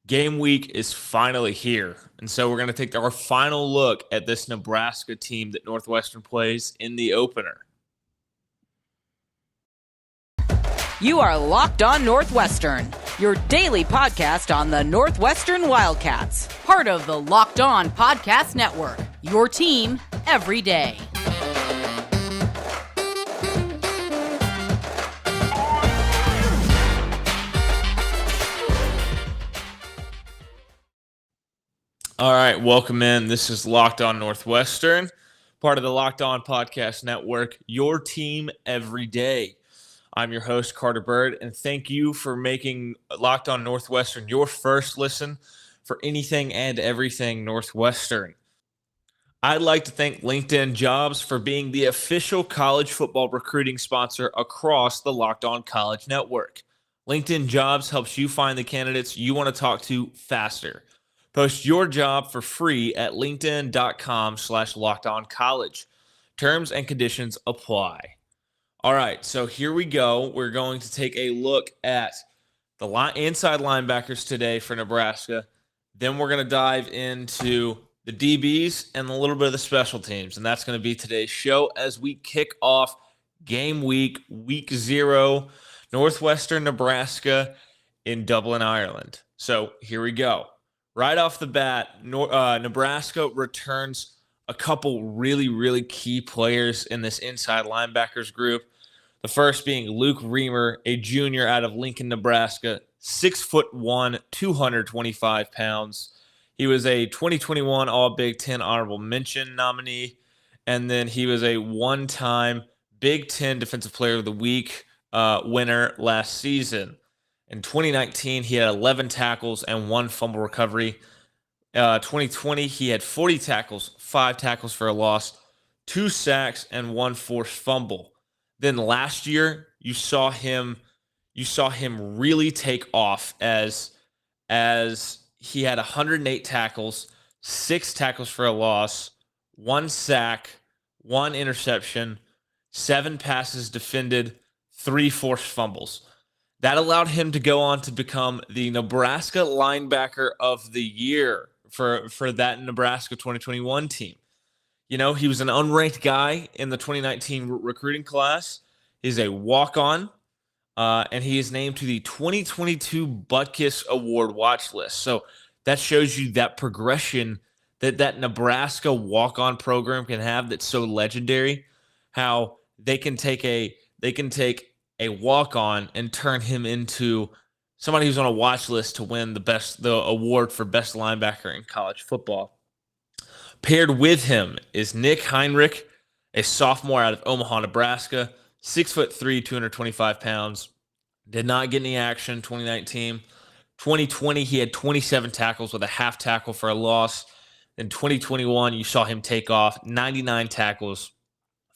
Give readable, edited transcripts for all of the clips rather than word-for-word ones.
Game week is finally here, and so we're going to take our final look at this Nebraska team that Northwestern plays in the opener. You are Locked On Northwestern, your daily podcast on the Northwestern Wildcats, part of the Locked On Podcast Network, your team every day. All right, welcome in. This is Locked On Northwestern, part of the Locked On Podcast Network, your team every day. I'm your host, Carter Bird, and thank you for making Locked On Northwestern your first listen for anything and everything Northwestern. I'd like to thank LinkedIn Jobs for being the official college football recruiting sponsor across the Locked On College Network. LinkedIn Jobs helps you find the candidates you want to talk to faster. Post your job for free at linkedin.com/lockedoncollege. Terms and conditions apply. All right, so here we go. We're going to take a look at the inside linebackers today for Nebraska. Then we're going to dive into the DBs and a little bit of the special teams, and that's going to be today's show as we kick off game week 0, Northwestern, Nebraska in Dublin, Ireland. So here we go. Right off the bat, Nebraska returns a couple really key players in this inside linebackers group. The first being Luke Riemer, a junior out of Lincoln, Nebraska, 6'1", 225 pounds. He was a 2021 All-Big Ten Honorable Mention nominee, and then he was a one-time Big Ten Defensive Player of the Week winner last season. In 2019, he had 11 tackles and 1 fumble recovery. 2020, he had 40 tackles, 5 tackles for a loss, 2 sacks, and 1 forced fumble. Then last year, you saw him really take off as he had 108 tackles, 6 tackles for a loss, 1 sack, 1 interception, 7 passes defended, 3 forced fumbles. That allowed him to go on to become the Nebraska Linebacker of the Year for that Nebraska 2021 team. You know, he was an unranked guy in the 2019 recruiting class. He's a walk-on, and he is named to the 2022 Butkus Award watch list. So that shows you that progression that Nebraska walk-on program can have that's so legendary, how they can take a walk-on and turn him into somebody who's on a watch list to win the award for best linebacker in college football. Paired with him is Nick Heinrich, a sophomore out of Omaha, Nebraska, 6'3", 225 pounds. Did not get any action in 2019. 2020, he had 27 tackles with a half tackle for a loss. In 2021, you saw him take off 99 tackles,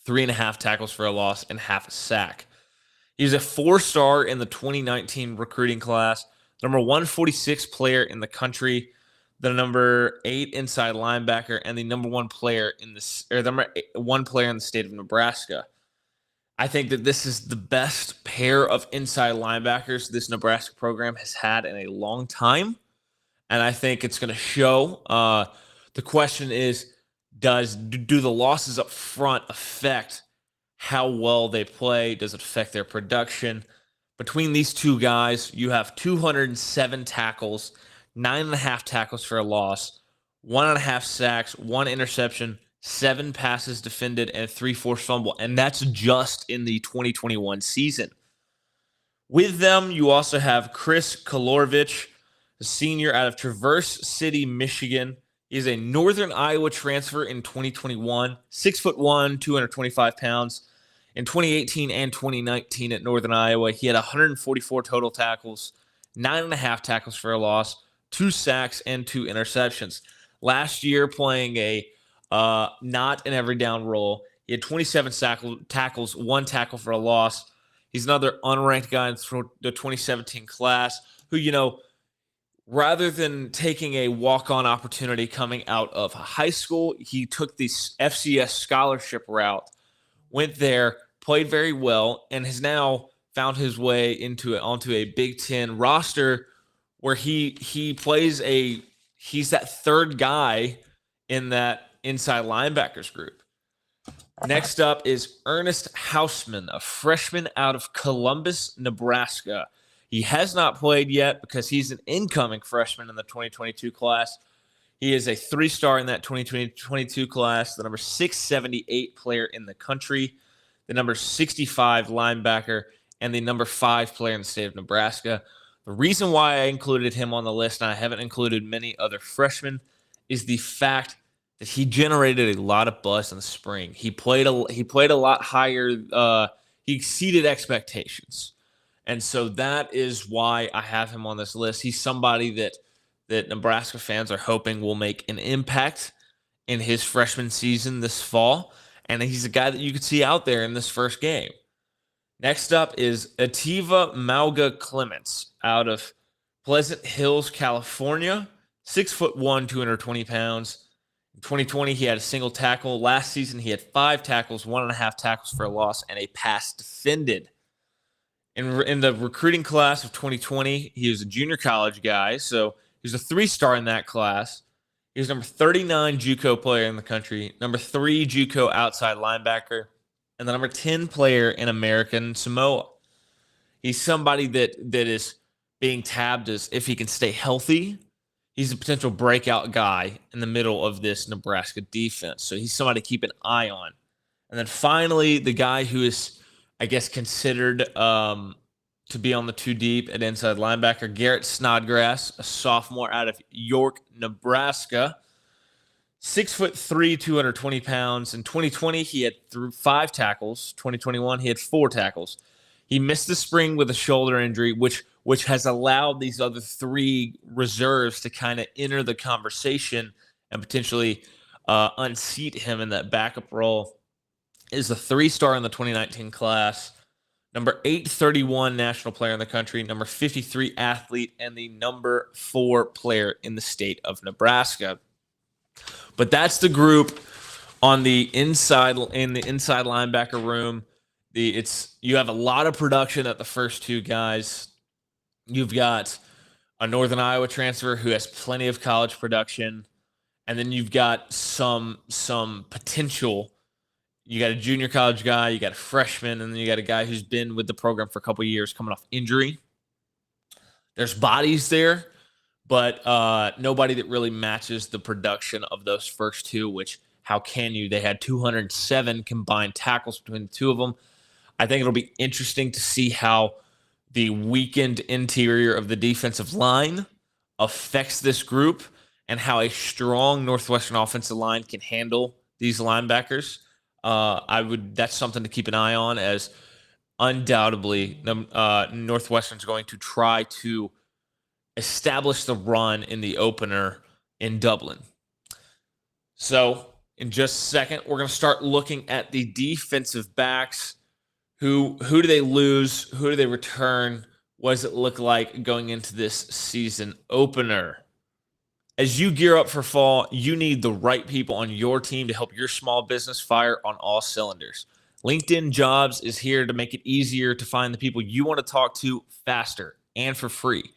3.5 tackles for a loss, and half a sack. He was a 4-star in the 2019 recruiting class, number 146 player in the country, the number 8 inside linebacker, and the number 1 player in the state of Nebraska. I think that this is the best pair of inside linebackers this Nebraska program has had in a long time, and I think it's going to show. The question is, do the losses up front affect how well they play? Does it affect their production? Between these two guys, you have 207 tackles, 9.5 tackles for a loss, 1.5 sacks, 1 interception, 7 passes defended, and 3 forced fumble. And that's just in the 2021 season. With them, you also have Chris Kolorovich, a senior out of Traverse City, Michigan. He's a Northern Iowa transfer in 2021, 6'1", 225 pounds. In 2018 and 2019 at Northern Iowa, he had 144 total tackles, 9.5 tackles for a loss, 2 sacks, and 2 interceptions. Last year, playing a not an every down role, he had 27 tackles, 1 tackle for a loss. He's another unranked guy in the 2017 class who, rather than taking a walk-on opportunity coming out of high school, he took the FCS scholarship route, went there, played very well, and has now found his way onto a Big Ten roster where he plays he's that third guy in that inside linebackers group. Next up is Ernest Houseman, a freshman out of Columbus, Nebraska. He has not played yet because he's an incoming freshman in the 2022 class. He is a 3-star in that 2022 class, the number 678 player in the country, the number 65 linebacker, and the number 5 player in the state of Nebraska. The reason why I included him on the list, and I haven't included many other freshmen, is the fact that he generated a lot of buzz in the spring. He played a lot higher. He exceeded expectations. And so that is why I have him on this list. He's somebody that Nebraska fans are hoping will make an impact in his freshman season this fall. And he's a guy that you could see out there in this first game. Next up is Etiva Malga Clements out of Pleasant Hills, California. 6'1", 220 pounds. In 2020, he had a single tackle. Last season, he had 5 tackles, 1.5 tackles for a loss, and a pass defended. In the recruiting class of 2020, he was a junior college guy, so he was a 3-star in that class. He was number 39 JUCO player in the country, number 3 JUCO outside linebacker, and the number 10 player in American Samoa. He's somebody that is being tabbed as, if he can stay healthy, he's a potential breakout guy in the middle of this Nebraska defense. So he's somebody to keep an eye on. And then finally, the guy who is, I guess, considered to be on the 2 deep at inside linebacker, Garrett Snodgrass, a sophomore out of York, Nebraska. 6'3", 220 pounds. In 2020, he had 5 tackles. 2021, he had 4 tackles. He missed the spring with a shoulder injury, which has allowed these other 3 reserves to kind of enter the conversation and potentially unseat him in that backup role. Is a 3-star in the 2019 class, number 831 national player in the country, number 53 athlete, and the number 4 player in the state of Nebraska. But that's the group on the inside linebacker room. You have a lot of production at the first 2 guys. You've got a Northern Iowa transfer who has plenty of college production, and then you've got some potential. You got a junior college guy, you got a freshman, and then you got a guy who's been with the program for a couple of years coming off injury. There's bodies there, but nobody that really matches the production of those first 2, which, how can you? They had 207 combined tackles between the 2 of them. I think it'll be interesting to see how the weakened interior of the defensive line affects this group and how a strong Northwestern offensive line can handle these linebackers. That's something to keep an eye on, as undoubtedly Northwestern's going to try to establish the run in the opener in Dublin. So in just a second, we're going to start looking at the defensive backs. Who do they lose? Who do they return? What does it look like going into this season opener? As you gear up for fall, you need the right people on your team to help your small business fire on all cylinders. LinkedIn Jobs is here to make it easier to find the people you want to talk to faster and for free.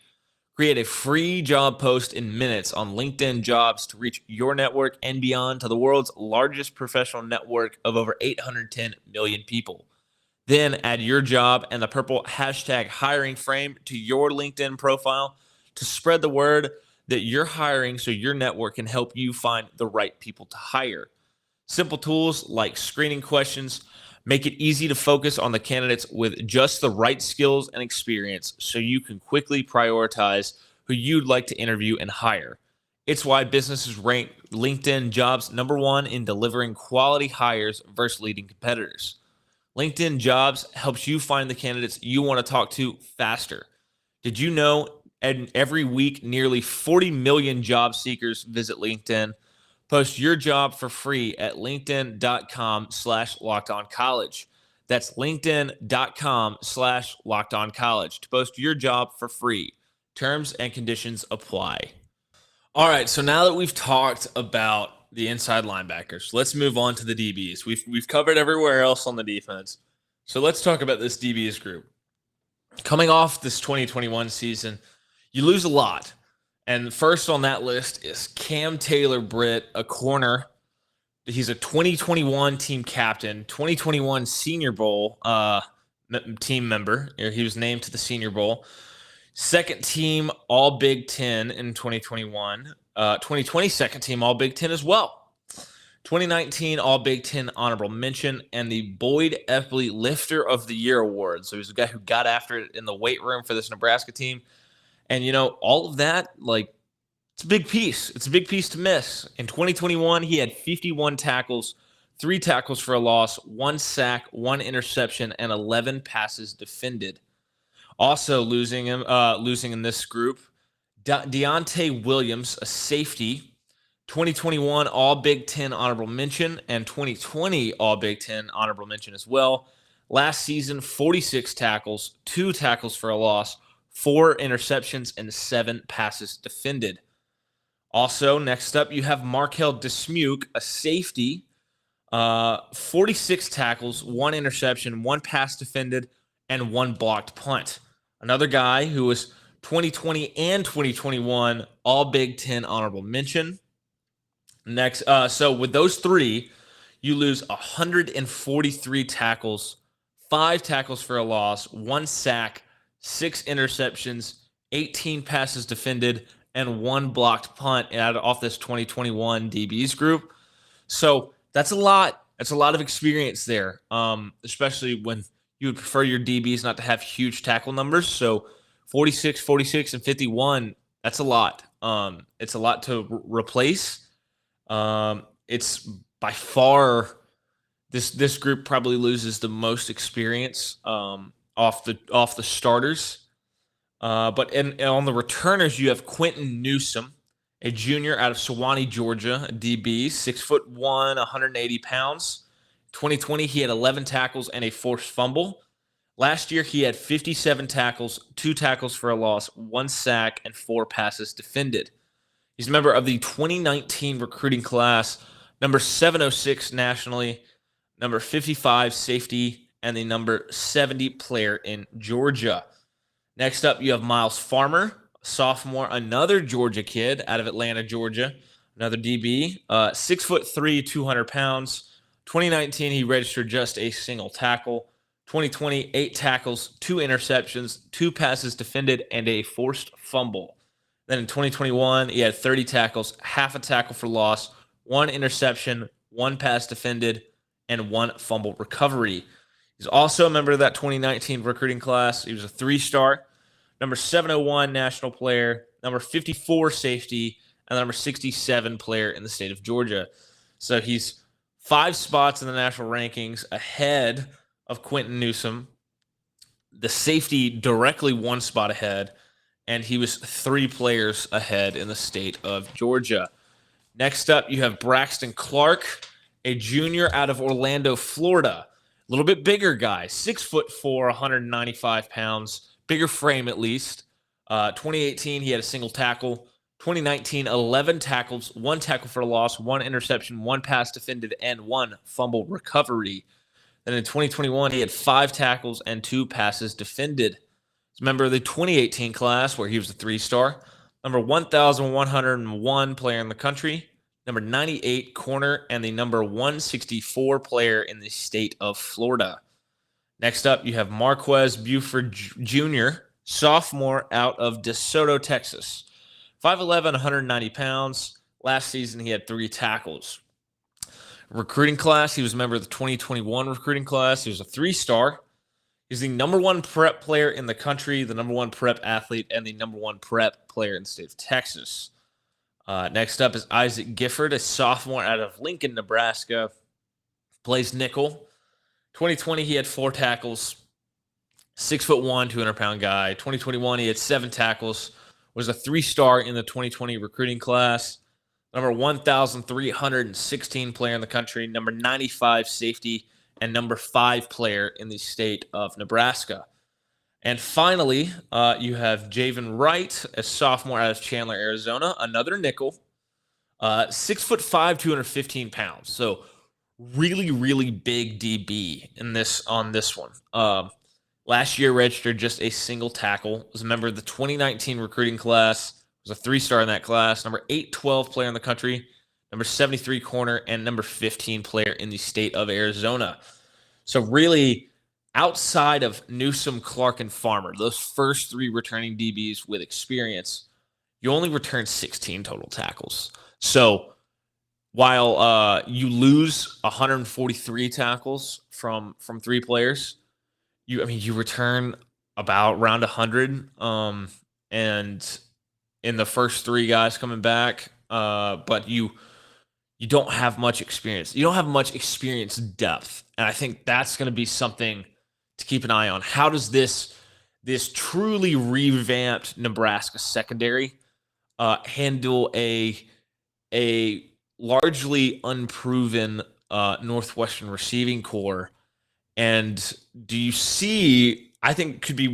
Create a free job post in minutes on LinkedIn Jobs to reach your network and beyond to the world's largest professional network of over 810 million people. Then add your job and the purple hashtag hiring frame to your LinkedIn profile to spread the word that you're hiring so your network can help you find the right people to hire. Simple tools like screening questions make it easy to focus on the candidates with just the right skills and experience so you can quickly prioritize who you'd like to interview and hire. It's why businesses rank LinkedIn Jobs #1 in delivering quality hires versus leading competitors. LinkedIn Jobs helps you find the candidates you want to talk to faster. Did you know every week nearly 40 million job seekers visit LinkedIn? Post your job for free at linkedin.com/lockedoncollege. That's linkedin.com/lockedoncollege to post your job for free. Terms and conditions apply. All right, so now that we've talked about the inside linebackers, let's move on to the DBs. We've covered everywhere else on the defense. So let's talk about this DBs group. Coming off this 2021 season, You lose a lot. And first on that list is Cam Taylor-Britt, a corner. He's a 2021 team captain, 2021 Senior Bowl team member. He was named to the Senior Bowl. Second team All Big Ten in 2021. 2020 second team All Big Ten as well. 2019 All Big Ten honorable mention and the Boyd Epley Lifter of the Year award. So he's a guy who got after it in the weight room for this Nebraska team. And, all of that, it's a big piece. It's a big piece to miss. In 2021, he had 51 tackles, 3 tackles for a loss, 1 sack, 1 interception, and 11 passes defended. Also losing in this group, Deontay Williams, a safety, 2021 All Big Ten honorable mention, and 2020 All Big Ten honorable mention as well. Last season, 46 tackles, 2 tackles for a loss, 4 interceptions, and 7 passes defended. Also, next up, you have Markell De Smuke, a safety, 46 tackles, 1 interception, 1 pass defended, and 1 blocked punt. Another guy who was 2020 and 2021 All Big Ten honorable mention. Next, so with those 3, you lose 143 tackles, 5 tackles for a loss, 1 sack, 6 interceptions, 18 passes defended, and 1 blocked punt off this 2021 DBs group. So that's a lot. That's a lot of experience there, especially when you would prefer your DBs not to have huge tackle numbers. So 46, and 51, that's a lot. It's a lot to replace. It's by far this group probably loses the most experience off the starters. But on the returners, you have Quentin Newsom, a junior out of Sewanee, Georgia, a DB, 6'1", 180 pounds. 2020, he had 11 tackles and a forced fumble. Last year, he had 57 tackles, 2 tackles for a loss, 1 sack, and 4 passes defended. He's a member of the 2019 recruiting class, number 706 nationally, number 55 safety, and the number 70 player in Georgia. Next up, you have Miles Farmer, sophomore, another Georgia kid out of Atlanta, Georgia, another DB, 6'3", 200 pounds. 2019, he registered just a single tackle. 2020, 8 tackles, 2 interceptions, 2 passes defended, and a forced fumble. Then in 2021, he had 30 tackles, half a tackle for loss, 1 interception, 1 pass defended, and 1 fumble recovery. He's also a member of that 2019 recruiting class. He was a 3-star, number 701 national player, number 54 safety, and the number 67 player in the state of Georgia. So he's 5 spots in the national rankings ahead of Quentin Newsom. The safety directly 1 spot ahead, and he was 3 players ahead in the state of Georgia. Next up, you have Braxton Clark, a junior out of Orlando, Florida. A little bit bigger guy, 6'4", 195 pounds, bigger frame at least. 2018, he had a single tackle. 2019, 11 tackles, 1 tackle for a loss, 1 interception, 1 pass defended, and 1 fumble recovery. Then in 2021, he had 5 tackles and 2 passes defended. He's a member of the 2018 class where he was a 3-star, number 1,101 player in the country, number 98 corner, and the number 164 player in the state of Florida. Next up, you have Marquez Buford Jr., sophomore out of DeSoto, Texas. 5'11", 190 pounds. Last season, he had 3 tackles. Recruiting class, he was a member of the 2021 recruiting class. He was a 3-star. He's the number 1 prep player in the country, the number 1 prep athlete, and the number 1 prep player in the state of Texas. Next up is Isaac Gifford, a sophomore out of Lincoln, Nebraska. Plays nickel. 2020, he had 4 tackles. 6'1", 200-pound guy. 2021, he had 7 tackles. Was a 3-star in the 2020 recruiting class. Number 1,316 player in the country. Number 95 safety. And number 5 player in the state of Nebraska. And finally, you have Javen Wright, a sophomore out of Chandler, Arizona, another nickel, 6'5", 215 pounds. So really, really big DB on this one. Last year registered just a single tackle. Was a member of the 2019 recruiting class. Was a 3-star in that class. Number 812 player in the country. Number 73 corner and number 15 player in the state of Arizona. So really, outside of Newsom, Clark, and Farmer, those first 3 returning DBs with experience, you only returned 16 total tackles. So while you lose 143 tackles from 3 players, you return about around 100, and in the first 3 guys coming back, but you don't have much experience. You don't have much experience depth, and I think that's going to be something to keep an eye on. How does this truly revamped Nebraska secondary handle a largely unproven Northwestern receiving core? And do you see, I think could be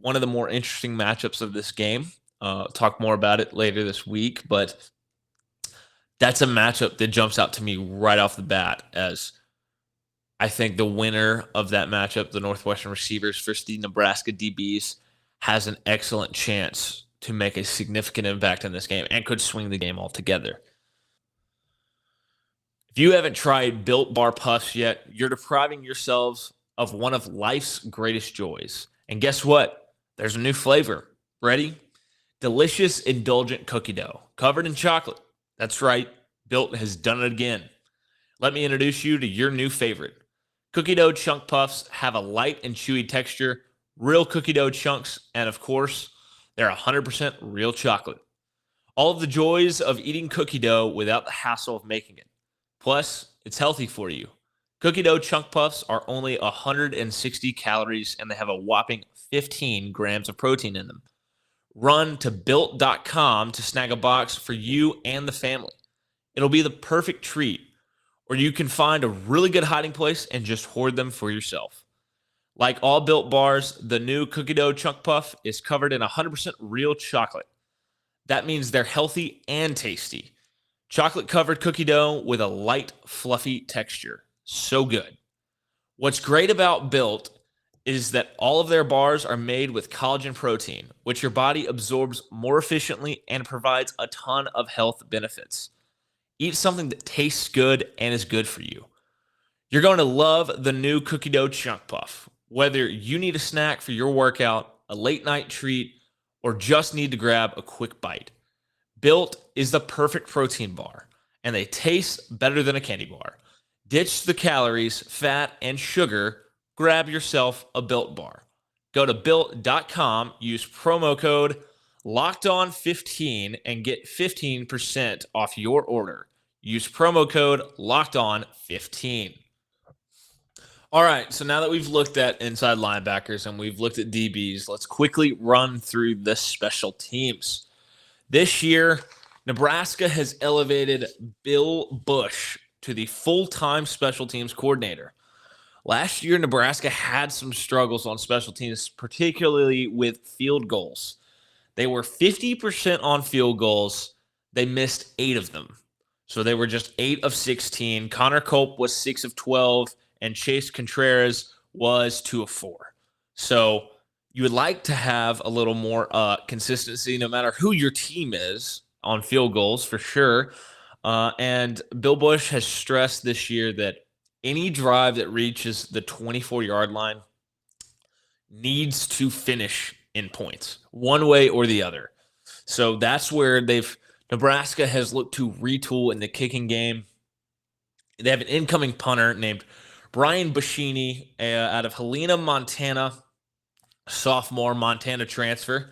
one of the more interesting matchups of this game. Talk more about it later this week, but that's a matchup that jumps out to me right off the bat as I think the winner of that matchup, the Northwestern receivers versus the Nebraska DBs, has an excellent chance to make a significant impact in this game and could swing the game altogether. If you haven't tried Built Bar Puffs yet, you're depriving yourselves of one of life's greatest joys. And guess what? There's a new flavor. Ready? Delicious, indulgent cookie dough covered in chocolate. That's right. Built has done it again. Let me introduce you to your new favorite. Cookie dough chunk puffs have a light and chewy texture, real cookie dough chunks, and of course, they're 100% real chocolate. All of the joys of eating cookie dough without the hassle of making it. Plus, it's healthy for you. Cookie dough chunk puffs are only 160 calories and they have a whopping 15 grams of protein in them. Run to Built.com to snag a box for you and the family. It'll be the perfect treat, or you can find a really good hiding place and just hoard them for yourself. Like all Built bars, the new cookie dough chunk puff is covered in 100% real chocolate. That means they're healthy and tasty. Chocolate-covered cookie dough with a light, fluffy texture. So good. What's great about Built is that all of their bars are made with collagen protein, which your body absorbs more efficiently and provides a ton of health benefits. Eat something that tastes good and is good for you. You're going to love the new cookie dough chunk puff. Whether you need a snack for your workout, a late night treat, or just need to grab a quick bite, Built is the perfect protein bar, and they taste better than a candy bar. Ditch the calories, fat, and sugar. Grab yourself a Built bar. Go to Built.com, use promo code LOCKEDON15 and get 15% off your order. Use promo code LOCKEDON15. All right, so now that we've looked at inside linebackers and we've looked at DBs, let's quickly run through the special teams. This year, Nebraska has elevated Bill Bush to the full-time special teams coordinator. Last year, Nebraska had some struggles on special teams, particularly with field goals. They were 50% on field goals. They missed 8 of them. So they were just 8 of 16. Connor Culp was 6 of 12, and Chase Contreras was 2 of 4. So you would like to have a little more consistency no matter who your team is on field goals, for sure. And Bill Bush has stressed this year that any drive that reaches the 24-yard line needs to finish in points, one way or the other. So that's where Nebraska has looked to retool in the kicking game. They have an incoming punter named Brian Buschini out of Helena, Montana. Sophomore, Montana transfer.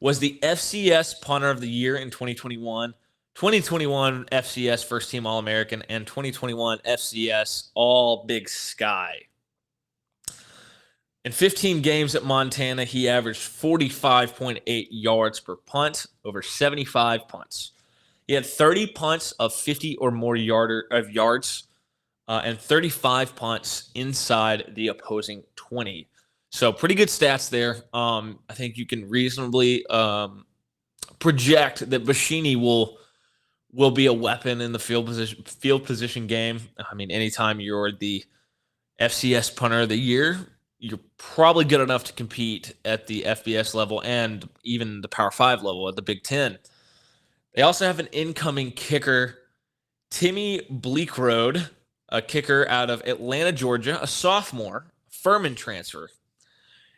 Was the FCS punter of the year in 2021. 2021 FCS first team All-American, and 2021 FCS All Big Sky. In 15 games at Montana, he averaged 45.8 yards per punt, over 75 punts. He had 30 punts of 50 or more yards, and 35 punts inside the opposing 20. So pretty good stats there. I think you can reasonably project that Buschini will be a weapon in the field position game. I mean, anytime you're the FCS punter of the year, you're probably good enough to compete at the FBS level and even the Power 5 level at the Big Ten. They also have an incoming kicker, Timmy Bleak, a kicker out of Atlanta, Georgia, a sophomore, Furman transfer.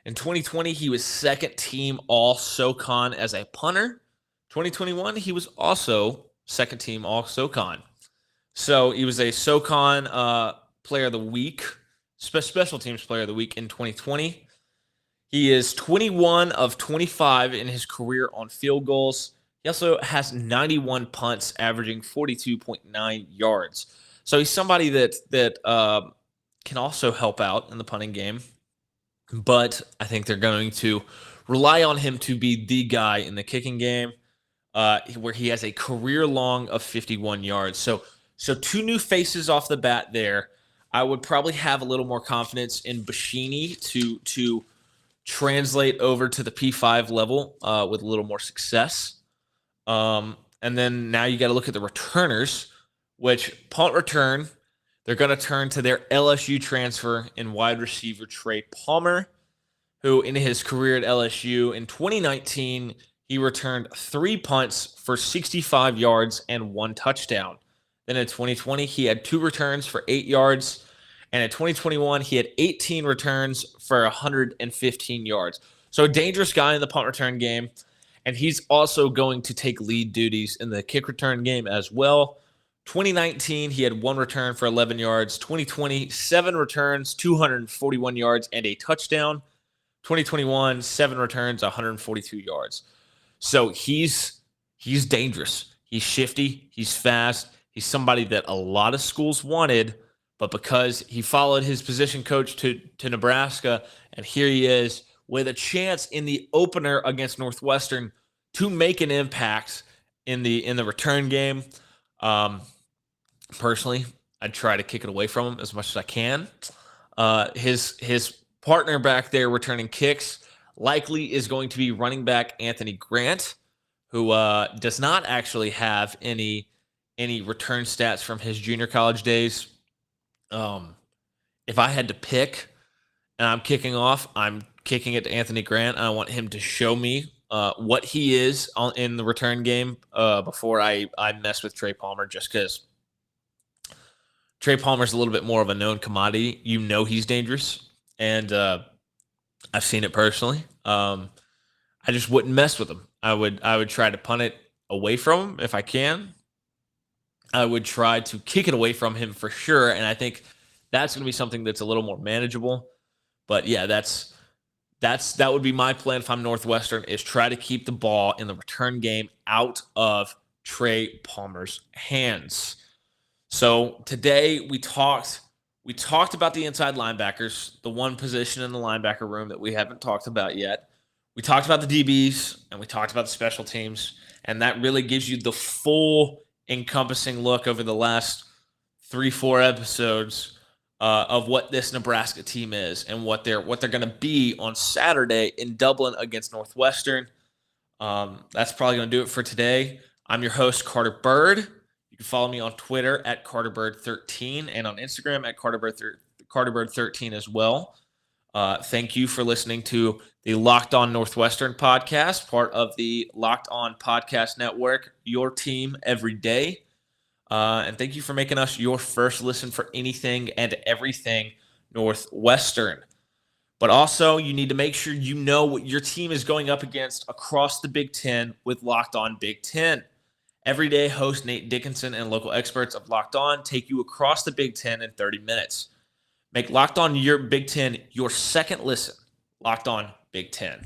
In 2020, he was second team All-SoCon as a punter. 2021, he was also second team All-SoCon. So he was a SoCon player of the week, special teams player of the week in 2020. He is 21 of 25 in his career on field goals. He also has 91 punts, averaging 42.9 yards. So he's somebody that can also help out in the punting game. But I think they're going to rely on him to be the guy in the kicking game, where he has a career long of 51 yards. So two new faces off the bat there. I would probably have a little more confidence in Bashini to translate over to the P5 level with a little more success. And then now you got to look at the returners, which punt return, they're going to turn to their LSU transfer in wide receiver Trey Palmer, who in his career at LSU in 2019, he returned 3 punts for 65 yards and 1 touchdown. Then in 2020, he had 2 returns for 8 yards. And in 2021, he had 18 returns for 115 yards. So a dangerous guy in the punt return game. And he's also going to take lead duties in the kick return game as well. 2019, he had 1 return for 11 yards. 2020, 7 returns, 241 yards, and a touchdown. 2021, 7 returns, 142 yards. So he's dangerous. He's shifty. He's fast. He's somebody that a lot of schools wanted, but because he followed his position coach to Nebraska, and here he is with a chance in the opener against Northwestern to make an impact in the return game. Personally, I'd try to kick it away from him as much as I can. His partner back there returning kicks likely is going to be running back Anthony Grant, who does not actually have any return stats from his junior college days. If I had to pick and I'm kicking off, I'm kicking it to Anthony Grant. I want him to show me what he is in the return game before I mess with Trey Palmer, just because Trey Palmer's a little bit more of a known commodity. You know he's dangerous, and I've seen it personally. I just wouldn't mess with him. I would try to punt it away from him if I can. I would try to kick it away from him for sure, and I think that's going to be something that's a little more manageable. But yeah, that would be my plan if I'm Northwestern, is try to keep the ball in the return game out of Trey Palmer's hands. So today we talked about the inside linebackers, the one position in the linebacker room that we haven't talked about yet. We talked about the DBs, and we talked about the special teams, and that really gives you the full encompassing look over the last 3-4 episodes of what this Nebraska team is and what they're going to be on Saturday in Dublin against Northwestern. That's probably going to do it for today. I'm your host, Carter Bird. You can follow me on Twitter at CarterBird13 and on Instagram at CarterBird13 as well. Thank you for listening to the Locked On Northwestern podcast, part of the Locked On Podcast Network, your team every day. And thank you for making us your first listen for anything and everything Northwestern. But also, you need to make sure you know what your team is going up against across the Big Ten with Locked On Big Ten. Every day, host Nate Dickinson and local experts of Locked On take you across the Big Ten in 30 minutes. Make Locked On your Big Ten your second listen. Locked On Big Ten.